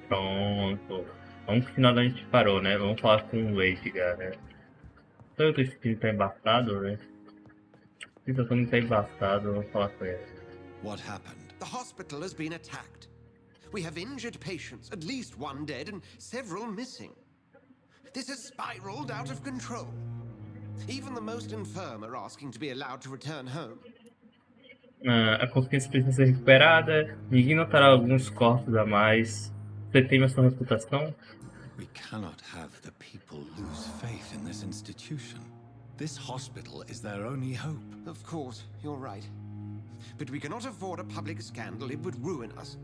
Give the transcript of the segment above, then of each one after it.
Pronto. Vamos continuar onde a gente parou, né? Vamos falar com o Reid, galera. Tanto esse time tá embaçado, né? Se o time tá embaçado, vamos falar com ele. What happened? The hospital has been attacked. We have injured patients, at least one dead and several missing. This has spiraled out of control. Even the most infirm are asking to be allowed to return home. A confiança precisa ser recuperada. Ninguém notará alguns corpos a mais. Você teme a sua reputação? We cannot have the people lose faith in this institution. This hospital is their only hope. Of course, you're right. But we cannot afford a public scandal. It would ruin us.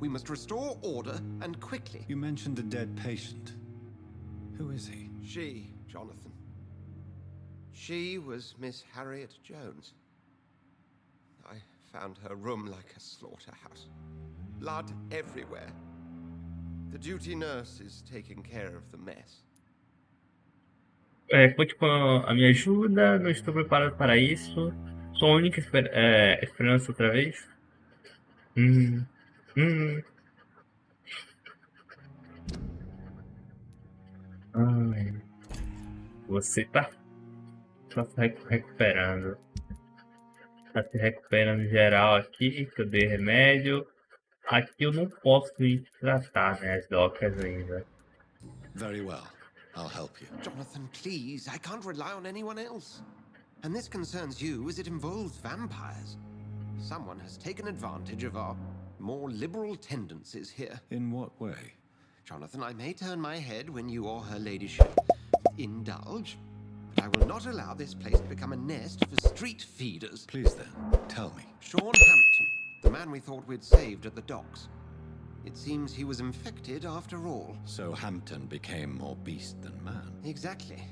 We must restore order, and quickly. You mentioned a dead patient. Who is he? She, Jonathan. She was Miss Harriet Jones. I found her room like a slaughterhouse. Blood everywhere. The duty nurse is taking care of the mess. Conte com a minha ajuda, não estou preparado para isso. Sua única esperança outra vez? Ai. Você tá se recuperando. Tá se recuperando geral aqui, que eu dei remédio. Aqui eu não posso ir tratar, né, as docas ainda. Very well. I'll help you. Jonathan, please, I can't rely on anyone else. And this concerns you as it involves vampires. Someone has taken advantage of our more liberal tendencies here. In what way? Jonathan, I may turn my head when you or her ladyship indulge, but I will not allow this place to become a nest for street feeders. Please then, tell me. Sean Hampton, the man we thought we'd saved at the docks. It seems he was infected after all. So Hampton became more beast than man. Exactly.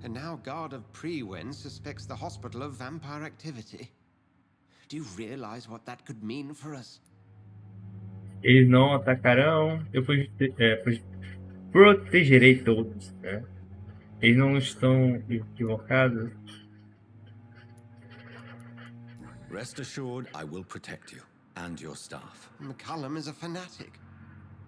And now Guard of Prewen suspects the hospital of vampire activity. Do you realize what that could mean for us? Eles não atacarão. Eu protegerei todos, né? Eles não estão equivocados. Rest assured, I will protect you and your staff. McCullum is a fanatic.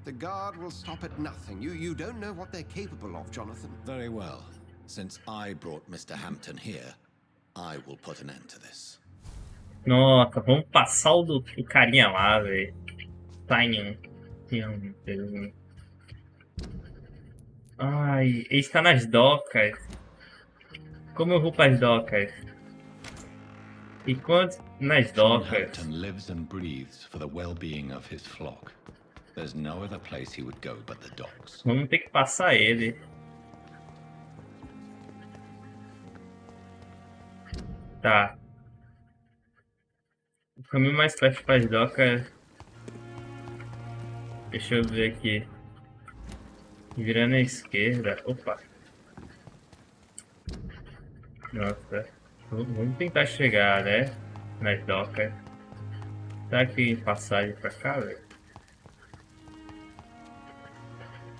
The Guard will stop at nothing. You don't know what they're capable of, Jonathan. Very well. Since I brought Mr. Hampton here, I will put an end to this. Nossa, vamos passar o do carinha lá, velho. Ai, ele está nas docas. Como eu vou para as docas? E quando nas docas? Hampton lives and breathes for the well-being of his flock. There's no other place he would go but the docks. Vamos ter que passar ele. Tá. O caminho mais fácil para as docas. Deixa eu ver aqui. Virando à esquerda. Opa. Nossa. Vamos tentar chegar, né? Nas docas. Será que tem passagem pra cá, velho?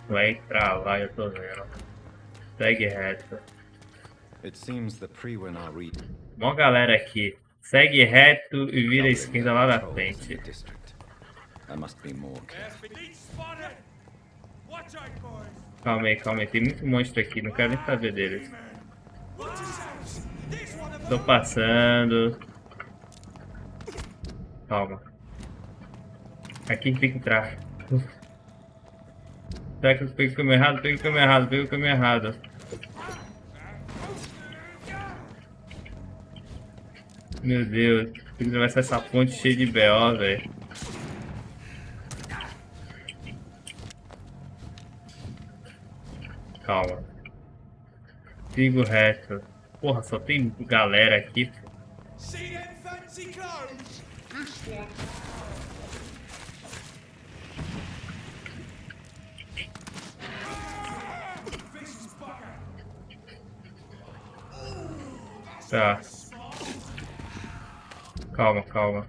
Vai travar, eu tô vendo. Segue reto. It seems the Prewen are reading. Mó galera aqui. Segue reto e vira à esquerda lá na frente. I must be more careful. Calma aí. Tem muito monstro aqui. Não quero nem saber deles. Tô passando. Calma. Aqui tem que entrar. Será que eu peguei o caminho errado? Peguei o caminho errado. Meu Deus. Tem que atravessar essa ponte cheia de BO, velho. Calma. Sigo reto. Porra, só tem galera aqui. Tá. Calma.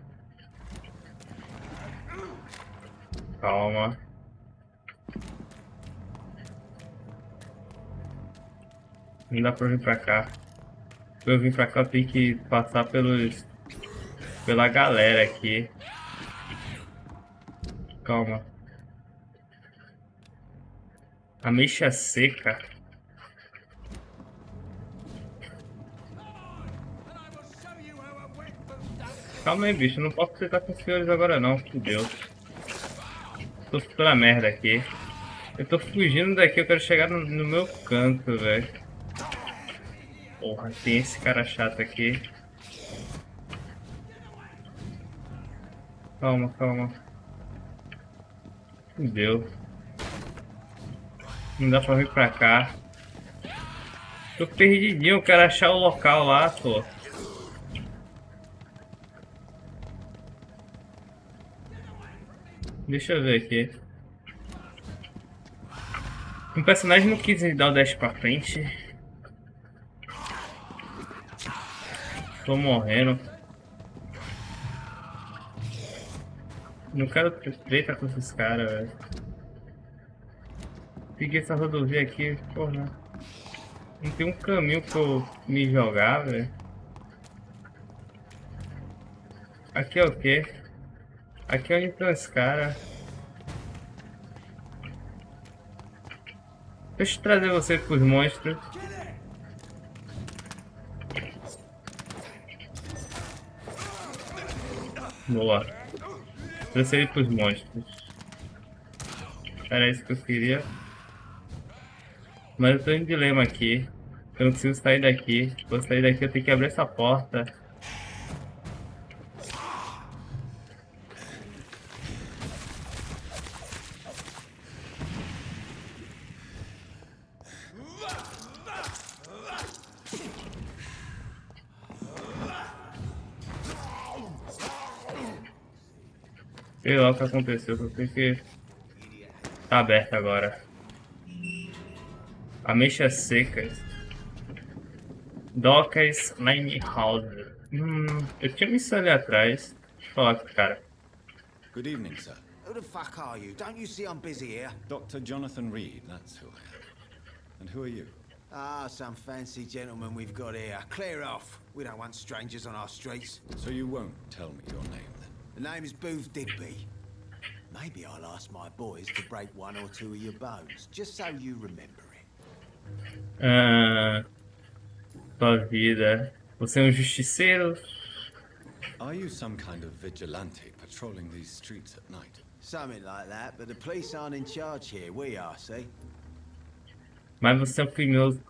Não dá pra vir pra cá. Pra eu vir pra cá eu tenho que passar pela galera aqui. Calma. Ameixa seca. Calma aí, bicho. Não posso aceitar com os senhores agora não. Meu Deus. Tô toda merda aqui. Eu tô fugindo daqui. Eu quero chegar no meu canto, velho. Porra, tem esse cara chato aqui. Calma, calma. Meu Deus. Não dá pra vir pra cá. Tô perdidinho. Eu quero achar o local lá, pô. Deixa eu ver aqui. O personagem não quis dar o dash pra frente. Tô morrendo. Não quero treta com esses caras, velho. Peguei essa rodovia aqui, porra. Não tem um caminho pra eu me jogar, velho. Aqui é o quê? Aqui é onde estão os caras. Deixa eu trazer você pros monstros. Boa. Trouxe ele pros monstros. Era isso que eu queria. Mas eu tô em dilema aqui. Eu não preciso sair daqui. Se eu sair daqui eu tenho que abrir essa porta. Sei lá o que aconteceu, eu tenho que... Tá aberto agora. Ameixas secas. Docas Linehouse. Eu tinha isso ali atrás. Deixa eu falar com o cara. Good evening, sir. Who the fuck are you? Don't you see I'm busy here? Dr. Jonathan Reid, that's who I am. And who are you? Ah, some fancy gentleman we've got here. Clear off. We don't want strangers on our streets. So you won't tell me your name, then? The name is Booth Digby. Maybe I'll ask my boys to break one or two of your bones, just so you remember it. Sua vida. Você é um justiceiro? Are you some kind of vigilante patrolling these streets at night? Something like that, but the police aren't in charge here. We are, see? Mas você é um criminoso.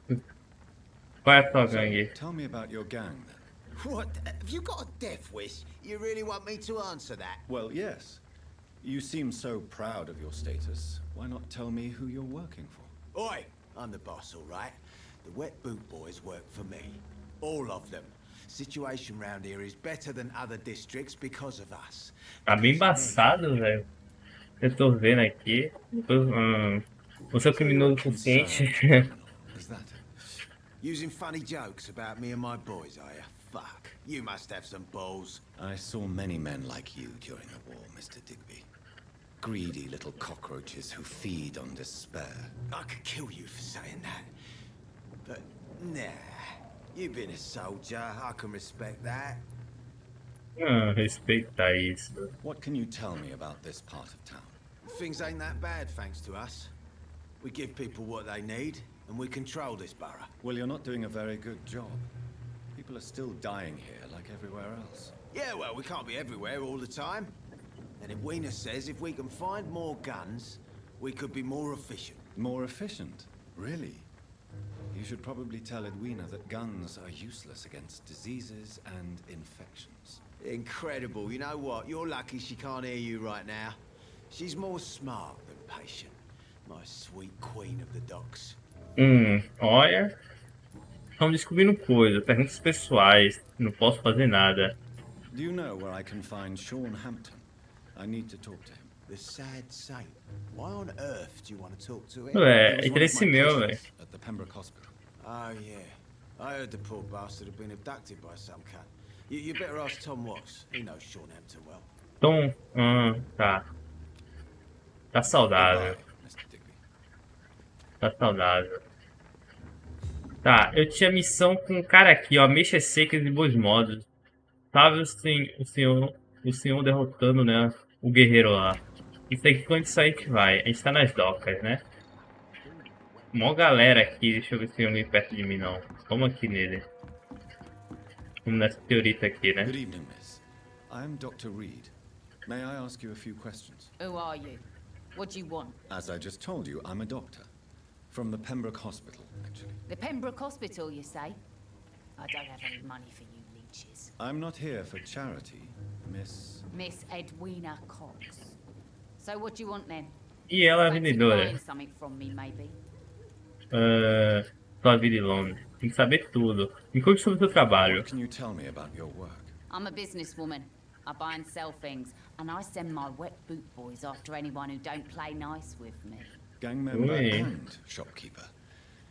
Qual é a tua So, gangue? tell me about your gang, then. What? Have you got a death wish? You really want me to answer that? Well, yes. You seem so proud of your status. Why not tell me who you're working for? Oi! I'm the boss, all right? The wet boot boys work for me. All of them. Situation round here is better than other districts because of us. Tá bem embaçado, velho. Eu tô vendo aqui. Você é um criminoso consciente. Is that it? Using funny jokes about me and my boys, are you? Fuck. You must have some balls. I saw many men like you during the war, Mr. Digby. Greedy little cockroaches who feed on despair. I could kill you for saying that. But, nah. You've been a soldier. I can respect that. Respeitar isso. What can you tell me about this part of town? Things ain't that bad, thanks to us. We give people what they need, and we control this borough. Well, you're not doing a very good job. People are still dying here like everywhere else. Yeah, well, we can't be everywhere all the time. And Edwina says if we can find more guns, we could be more efficient. More efficient? Really? You should probably tell Edwina that guns are useless against diseases and infections. Incredible. You know what? You're lucky she can't hear you right now. She's more smart than patient. My sweet queen of the docks. Olha. Estão descobrindo coisas, perguntas pessoais. Não posso fazer nada. Do you know where I can find Sean Hampton? I need to talk to him. The sad saint. Why on earth do you want to talk to him? He É was one of interesse my meu, velho. patients at the Pembroke Hospital. Oh, yeah. I heard the poor bastard had been abducted by some cunt. You better ask Tom Watts. He knows Sean Hampton well. Então, tá. Tá saudável. Goodbye, Mr. Digby. Tá saudável. Tá, eu tinha missão com um cara aqui, ó. Ameixas secas e bons modos. Sabe o senhor derrotando, né? O guerreiro lá. Isso aqui quando isso aí a gente vai. A gente tá nas docas, né? Mó galera aqui, deixa eu ver se tem alguém perto de mim não. Vamos aqui nele. Vamos nessa teorita aqui, né? Good evening, miss. I'm Dr. Reid. May I ask you a few questions? Who are you? What do you want? As I just told you, I'm a doctor. From the Pembroke Hospital, actually. The Pembroke Hospital, you say? I don't have any money for you leeches. I'm not here for charity, Miss... Miss Edwina Cox. So what do you want then? E ela é Fancy vendedora. buying something from me, maybe? Sua vida em Londres. Tem que saber tudo. Me conte sobre o seu trabalho. What can you tell me about your work? I'm a businesswoman. I buy and sell things, and I send my wet boot boys after anyone who don't play nice with me. Gang member Ui. and shopkeeper.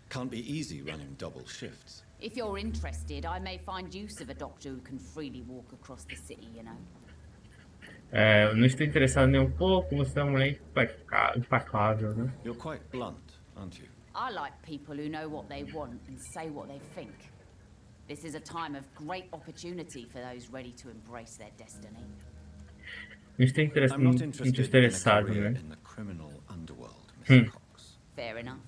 Can't be easy running double shifts. If you're interested, I may find use of a doctor who can freely walk across the city, you know. Não estou interessado nem um pouco. Você é uma mulher impacável, né? You're quite blunt, aren't you? I like people who know what they want and say what they think. This is a time of great opportunity for those ready to embrace their destiny. Não estou I'm not muito interested in a interessado, career né? in the criminal underworld, Mr. Cox. Fair enough.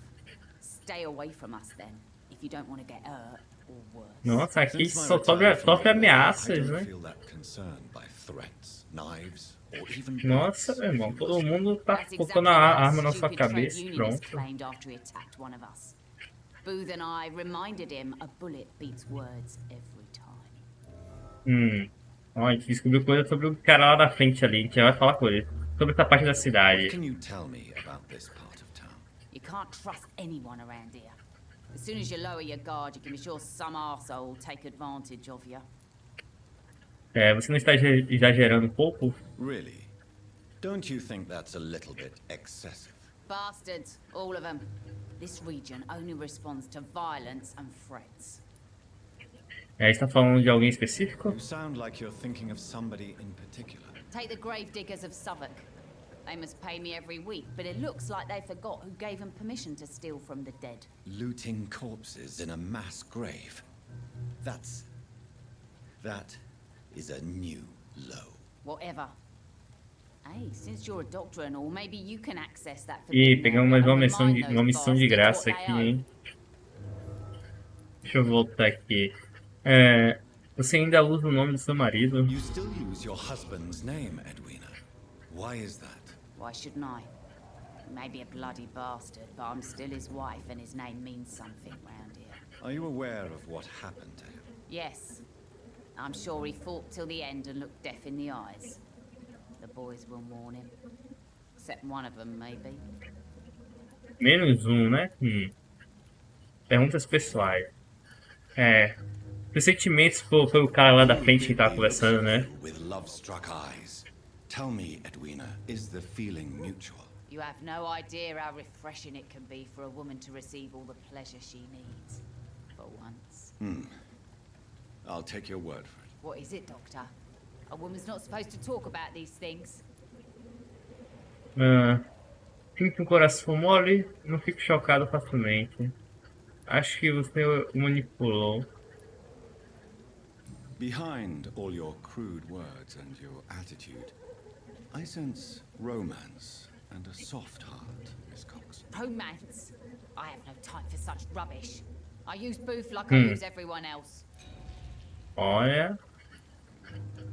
Stay away from us then, if you don't want to get hurt or worse. Nossa, aqui Since my só retirement from sofre the war, I ameaças, don't né? feel that concerned by threats, knives, or even Nossa, bullets, meu irmão, if you todo wish. mundo tá That's colocando exactly a what arma na that sua stupid trade cabeça e unionist pronto. claimed after he attacked one of us. Booth and I reminded him a bullet beats words every time. Ó, a gente descobriu coisa sobre o cara lá da frente ali. A gente já vai falar com ele. Sobre essa parte da cidade. What can you tell me about this part of town? You can't trust anyone around here. As soon as you lower your guard, you can be sure some arsehole will take advantage of you. Você não está exagerando um pouco? Really? Don't you think that's a little bit excessive? Bastards, all of them. This region only responds to violence and threats. Está falando de alguém específico? You sound like you're thinking of somebody in particular. Take the gravediggers of Southwark. They must pay me every week, but it looks like they forgot who gave them permission to steal from the dead. Looting corpses in a mass grave. That is a new low. Whatever. Hey, since you're a doctor and all, maybe you can access that Ih, forbidden pegamos area mais and uma remind missão those de bastards graça what aqui, they owe. hein? Deixa eu voltar aqui. Você ainda usa o nome do seu marido? You still use your husband's name, Edwina. Why is that? Why shouldn't I? He may be a bloody bastard, but I'm still his wife and his name means something round here. Are you aware of what happened to him? Yes. I'm sure he fought till the end and looked death in the eyes. The boys will warn him. Except one of them, maybe. Menos um, né? Perguntas pessoais. Recentemente foi o cara lá da frente que tava conversando, né? With love-struck eyes. Tell me, Edwina, is the feeling mutual? You have no idea how refreshing it can be for a woman to receive all the pleasure she needs. For once. I'll take your word for it. What is it, Doctor? A woman's not supposed to talk about these things. Sinto um coração mole, não fico chocado facilmente. Acho que você o manipulou. Behind all your crude words and your attitude, I sense romance and a soft heart, Miss Cox. Romance? I have no time for such rubbish. I use Booth like I use everyone else. Olha.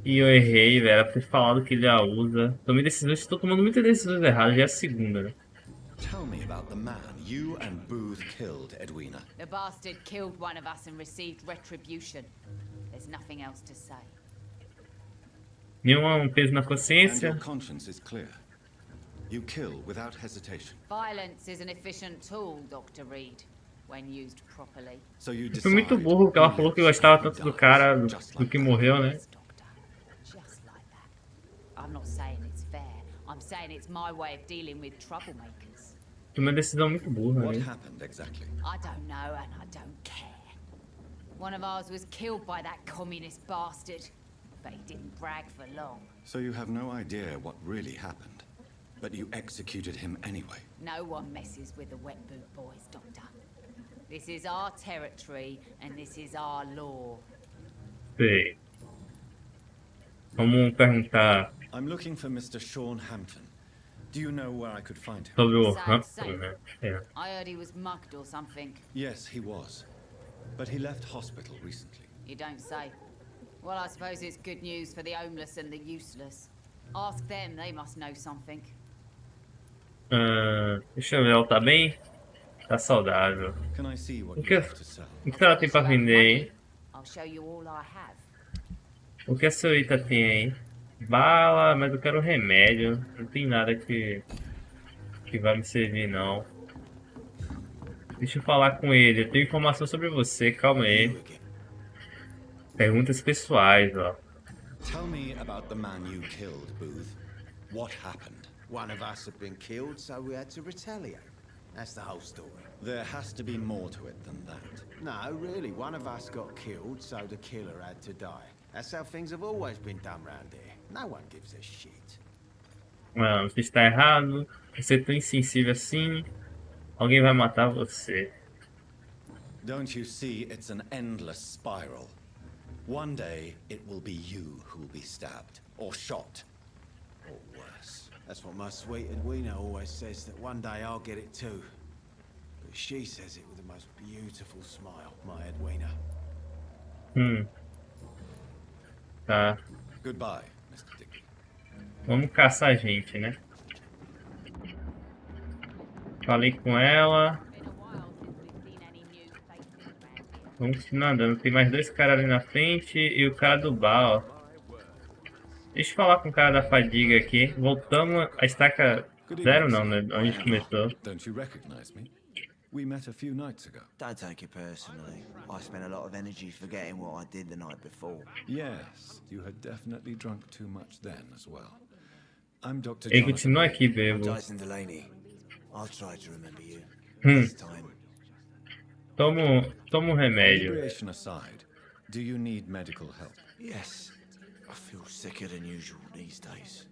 E eu errei, velho. Era pra ter falado que ele a usa. Estou tomando muitas decisões erradas, já é a segunda, né? Tell me about the man you and Booth killed, Edwina. The bastard killed one of us and received retribution. There's nothing else to say. Nenhum peso na And consciência. your conscience is clear. You kill without hesitation. Violence is an efficient tool, Dr. Reid, when used properly. So you Foi muito decide burro que ela who falou que lives gostava and who tanto do dies, cara just do like que that. morreu, né? Yes, Doctor. Just like that. I'm not saying it's fair. I'm saying it's my way of dealing with troublemakers. Foi uma decisão muito burra, What né? happened exactly? I don't know and I don't care. One of ours was killed by that communist bastard, but he didn't brag for long. So you have no idea what really happened, but you executed him anyway. No one messes with the wet boot boys, Doctor. This is our territory and this is our law. Sei. Vamos perguntar. I'm looking for Mr. Sean Hampton. Do you know where I could find him? Sobre o Sad Rampo, saint. né? É. I heard he was mugged or something. Yes, he was. But he left hospital recently. You don't say. Well, I suppose it's good news for the homeless and the useless. Ask them, they must know something. Deixa eu ver, ela tá bem? Tá saudável. Can I see what O you que, have to sell? o que ela tem pra vender aí? I'll show you all I have. O que a senhorita tem aí? Bala, mas eu quero remédio. Não tem nada que vai me servir, não. Deixa eu falar com ele. Eu tenho informação sobre você, calma aí. Perguntas pessoais, ó. Tell me about the man you killed, Booth. What happened? One of us had been killed, so we had to retaliate. That's the whole story. There has to be more to it than that. No, really, one of us got killed, so the killer had to die. That's how things have always been done round here. No one gives a shit. Não, você está errado. Você é tão insensível assim. Alguém vai matar você. Don't you see it's an endless spiral? One day, it will be you who will be stabbed, or shot, or worse. That's what my sweet Edwina always says, that one day I'll get it too. But she says it with the most beautiful smile, my Edwina. Tá. Goodbye, Mr. Dickey. Vamos caçar a gente, né? Falei com ela. Been a while since we've seen any new faces around here. Vamos continuar andando. Tem mais dois caras ali na frente e o cara do bar, ó. Deixa eu falar com o cara da fadiga aqui. Voltamos a estaca zero não, né? Onde a gente começou. Don't you recognize me? We met a few nights ago. Don't take it personally. I spent a lot of energy forgetting what I did the night before. Yes, you had definitely drunk too much then as well. I'm Dr. Ele Jonathan continua Reid. aqui, I'm bebo. Jason Delaney. I'll try to remember you. Hmm. This time. Toma um remédio. Inebriation aside, do you need medical help? Yes. I feel sicker than usual these days.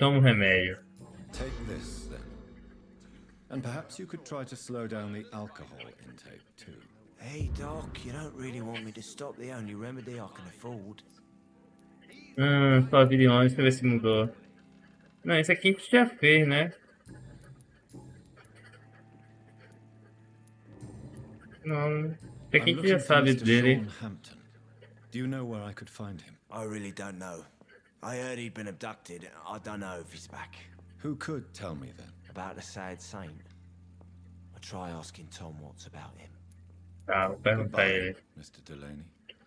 Toma um remédio. Take this then. And perhaps you could try to slow down the alcohol intake too. Hey, Doc, you don't really want me to stop the only remedy I can afford. Sua vida em Londres, deixa eu ver se mudou. Não, isso aqui a gente já fez, né? Não, isso aqui a I'm gente já looking for sabe Mr. dele. Sean Hampton. Do you know where I could find him? I really don't know. I heard he'd been abducted. I don't know if he's back. Who could tell me then? About the sad saint. I'll try asking Tom what's about him. Tá, vou perguntar a ele. Mr. Delaney.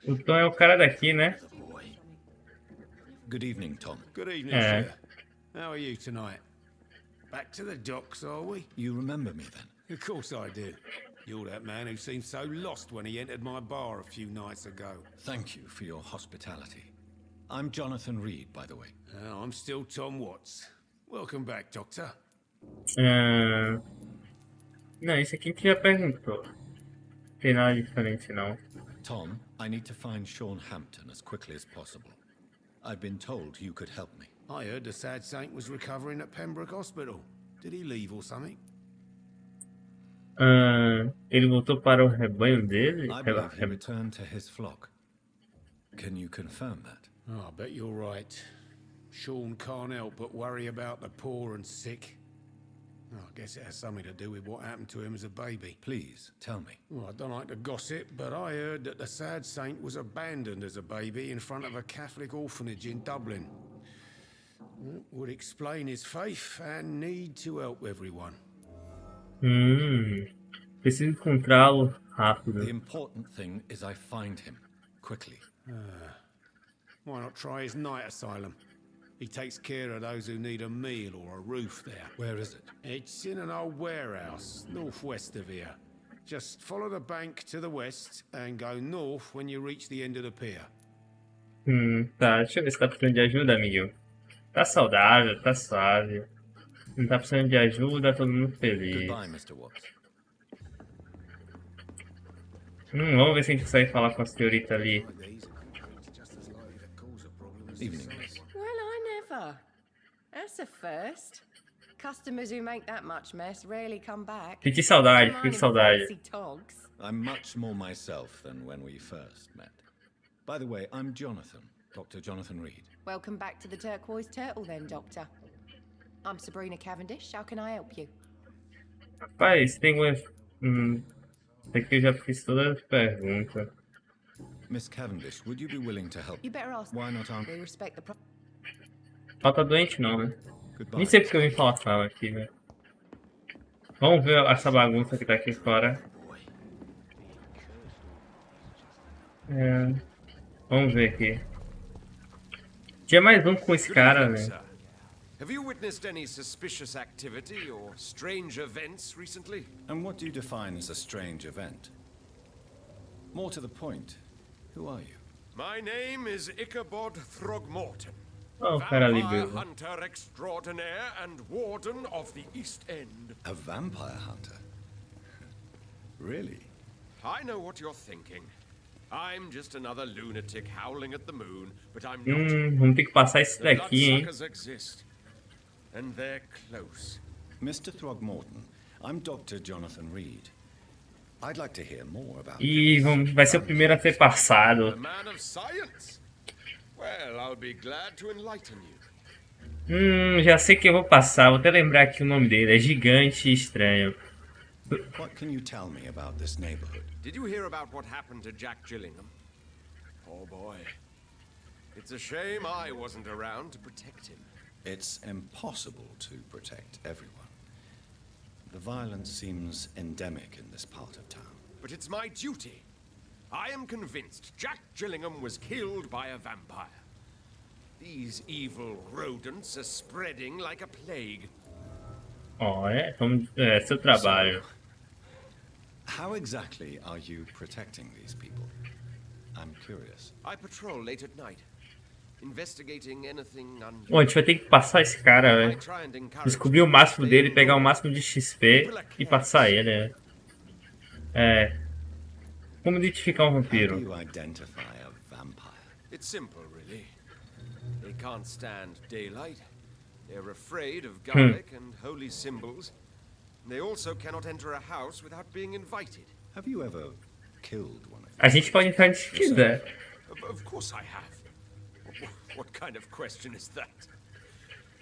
O Tom é o cara daqui, né? Good evening, Tom. Good evening, Yeah. sir. How are you tonight? Back to the docks, are we? You remember me then? Of course I do. You're that man who seemed so lost when he entered my bar a few nights ago. Thank you for your hospitality. I'm Jonathan Reid, by the way. I'm still Tom Watts. Welcome back, Doctor. Não, isso aqui a gente já perguntou. Não tem nada diferente, não. Tom, I need to find Sean Hampton as quickly as possible. I've been told you could help me. I heard the sad saint was recovering at Pembroke Hospital. Did he leave or something? Ele voltou para o rebanho dele? I believe he returned to his flock. Can you confirm that? Oh, I bet you're right. Sean can't help but worry about the poor and sick. Oh, I guess it has something to do with what happened to him as a baby. Please, tell me. Well, I don't like to gossip, but I heard that the sad saint was abandoned as a baby in front of a Catholic orphanage in Dublin. That would explain his faith and need to help everyone. Preciso encontrá-lo The rápido. important thing is I find him. Quickly. Why not try his night asylum? He takes care of those who need a meal or a roof there. Where is it? It's in an old warehouse, northwest of here. Just follow the bank to the west and go north when you reach the end of the pier. Tá, deixa eu ver se tá precisando de ajuda, amigo. Tá saudável, tá suave. Não tá precisando de ajuda, todo mundo feliz. Goodbye, Mr. Watts. Vamos ver se a gente consegue falar com a senhorita ali. Evening, miss. Well, I never. That's a first. Customers who make that much mess rarely come back. Fiquei saudade, Mine fiquei in saudade. fancy togs. I'm much more myself than when we first met. By the way, I'm Jonathan, Dr. Jonathan Reid. Welcome back to the Turquoise Turtle then, Doctor. I'm Sabrina Cavendish. How can I help you? Rapaz, tem uma... Aqui eu já fiz todas as perguntas. Miss Cavendish, would you be willing to help? You better ask. Why not answer? We respect the Falta doente não, né? Goodbye. Nem sei porque eu vim falar sala aqui, né? Vamos ver essa bagunça que tá aqui fora. Vamos ver aqui. Tinha mais um com esse cara, né? Have you witnessed any suspicious activity or strange events recently? And what do you define as a strange event? More to the point, who are you? My name is Ichabod Throgmorton. Oh, cara ali, Vampire beleza. hunter extraordinaire and warden of the East End. A vampire hunter? Really? I know what you're thinking. I'm just another lunatic howling at the moon, but I'm not. Vamos ter que passar esse The daqui, hein? bloodsuckers exist, and they're close. Mr. Throgmorton, I'm Dr. Jonathan Reid. I'd like to hear more about Vai ser o primeiro a ser passado. A man of science. Well, I'll be glad to enlighten you. Já sei que eu vou passar. Vou até lembrar aqui o nome dele. É Gigante e Estranho. What can you tell me about this neighborhood? Did you hear about what happened to Jack Gillingham? Oh boy. It's a shame I wasn't around to protect him. It's impossible to protect everyone. The violence seems endemic in this part of town. But it's my duty. I am convinced Jack Gillingham was killed by a vampire. These evil rodents are spreading like a plague. É seu trabalho. How exactly are you protecting these people? I'm curious. I patrol late at night, investigating anything Bom, a gente vai ter que passar esse cara, I velho. try and encourage Descobrir o máximo dele, pegar o máximo de XP e passar ele, né? Como identificar um How do vampiro? you identify a vampire? It's simple, really. They can't stand daylight. They're afraid of garlic and holy symbols. They also cannot enter a house without being invited. Have you ever killed one of A them? gente pode entrar onde se quiser. Of course I have. What kind of question is that?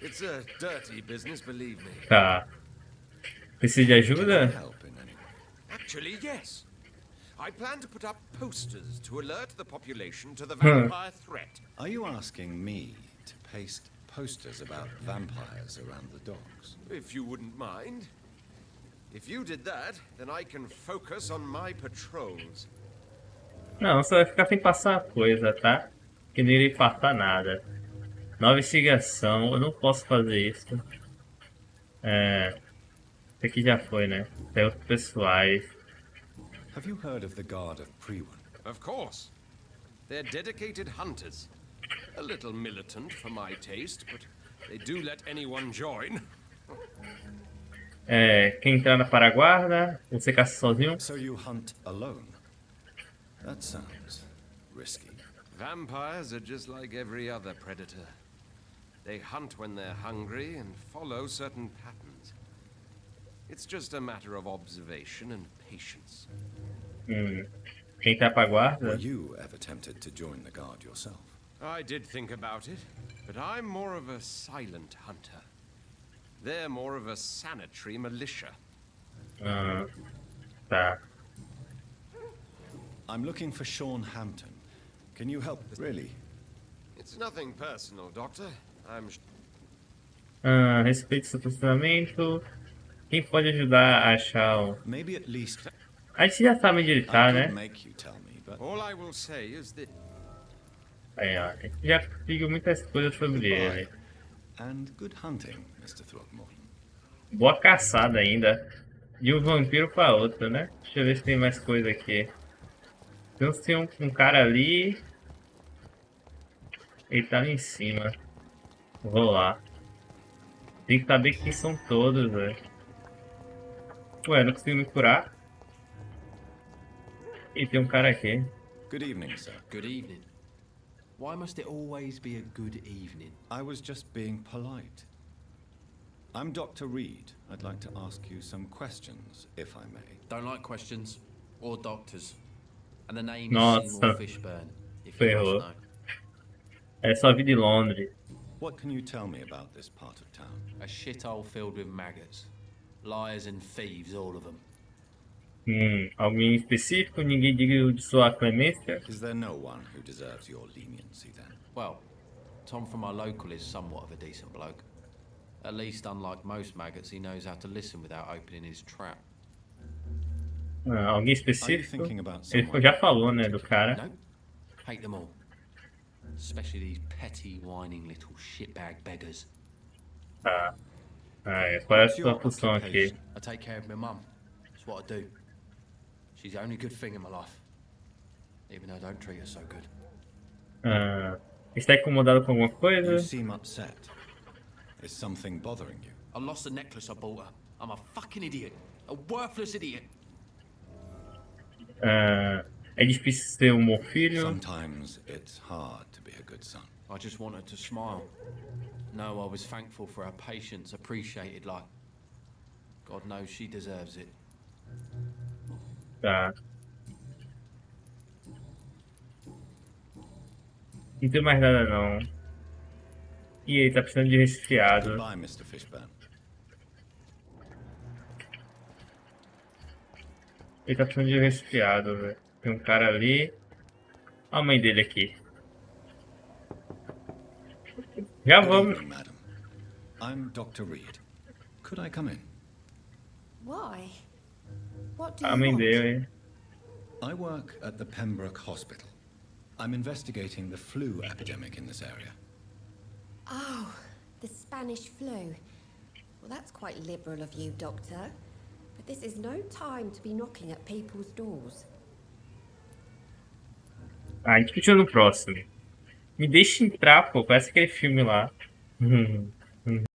It's a dirty business, believe me. Tá. Precisa de Can I ajuda? help in any way? Actually, yes. I plan to put up posters to alert the population to the vampire threat. Are you asking me to paste posters about vampires around the docks? If you wouldn't mind. If you did that, then I can focus on my patrols. Não, você vai ficar sem passar coisa, tá? Que não irei passar nada. Nova investigação, eu não posso fazer isso. Esse aqui já foi, né? Tem outros pessoais. Have you heard of the Guard of Priwen? Of course. They're dedicated hunters. A little militant for my taste, but they do let anyone join. Quem entrar na paraguarda, você caça sozinho. So you hunt alone? That sounds risky. Vampires are just like every other predator. They hunt when they're hungry and follow certain patterns. It's just a matter of observation and patience. Quem tá pra guarda? Were you ever tempted to join the Guard yourself? I did think about it, but I'm more of a silent hunter. They're more of a sanitary militia. Tá. I'm looking for Sean Hampton. Can you help? Really? It's nothing personal, Doctor. I'm Respeite seu posicionamento. Quem pode ajudar a achar o... Maybe at least A gente já sabe onde ele tá, I né? could make you tell me, but all I will say is that Aí, ó. A gente já viu muitas coisas sobre ele. and good hunting, Mr. Throgmorton. Boa caçada ainda. De um vampiro pra outro, né? Deixa eu ver se tem mais coisa aqui. Tem um cara ali. Ele tá ali em cima. Vou lá. Tem que saber quem são todos, velho. Ué, não consigo me curar. E tem um cara aqui. Good evening, sir. Good evening. Why must it always be a good evening? I was just being polite. I'm Dr. Reid. I'd like to ask you some questions, if I may. Don't like questions or doctors. And the name Nossa. is Seymour Fishburne, if you Ferrou. must know. É só vida em Londres. What can you tell me about this part of town? A shithole filled with maggots. Liars and thieves, all of them. Alguém específico? Ninguém diga de sua clemência? Is there no one who deserves your leniency then? Well, Tom from our local is somewhat of a decent bloke. At least, unlike most maggots, he knows how to listen without opening his trap. Alguém específico? Ele já falou, né, do cara. No, hate them all. Especially these petty, whining little shitbag beggars. Tá. Qual é a sua função aqui? I take care of my mum. That's what I do. She's the only good thing in my life. Even though I don't treat her so good. Está incomodado com alguma coisa? You seem upset. Is something bothering you? I lost the necklace I bought her. I'm a fucking idiot. A worthless idiot. É difícil ser um bom filho. Sometimes it's hard to be a good son. I just wanted to smile. No, I was thankful for her patience, appreciated like... God knows she deserves it. Tá. Não tem mais nada não. E ele tá precisando de resfriado. Goodbye, Mr. Fishburne. Ele tá precisando de resfriado, velho. Tem um cara ali. Olha a mãe dele aqui. Já Good vamos. evening, madam. I'm Dr. Reid. Could I come in? Why? What do you A mãe want? dele. I work at the Pembroke Hospital. I'm investigating the flu epidemic in this area. Oh, the Spanish flu. Well, that's quite liberal of you, Doctor. But this is no time to be knocking at people's doors. A gente continua no próximo. Me deixa entrar, pô. Parece aquele filme lá.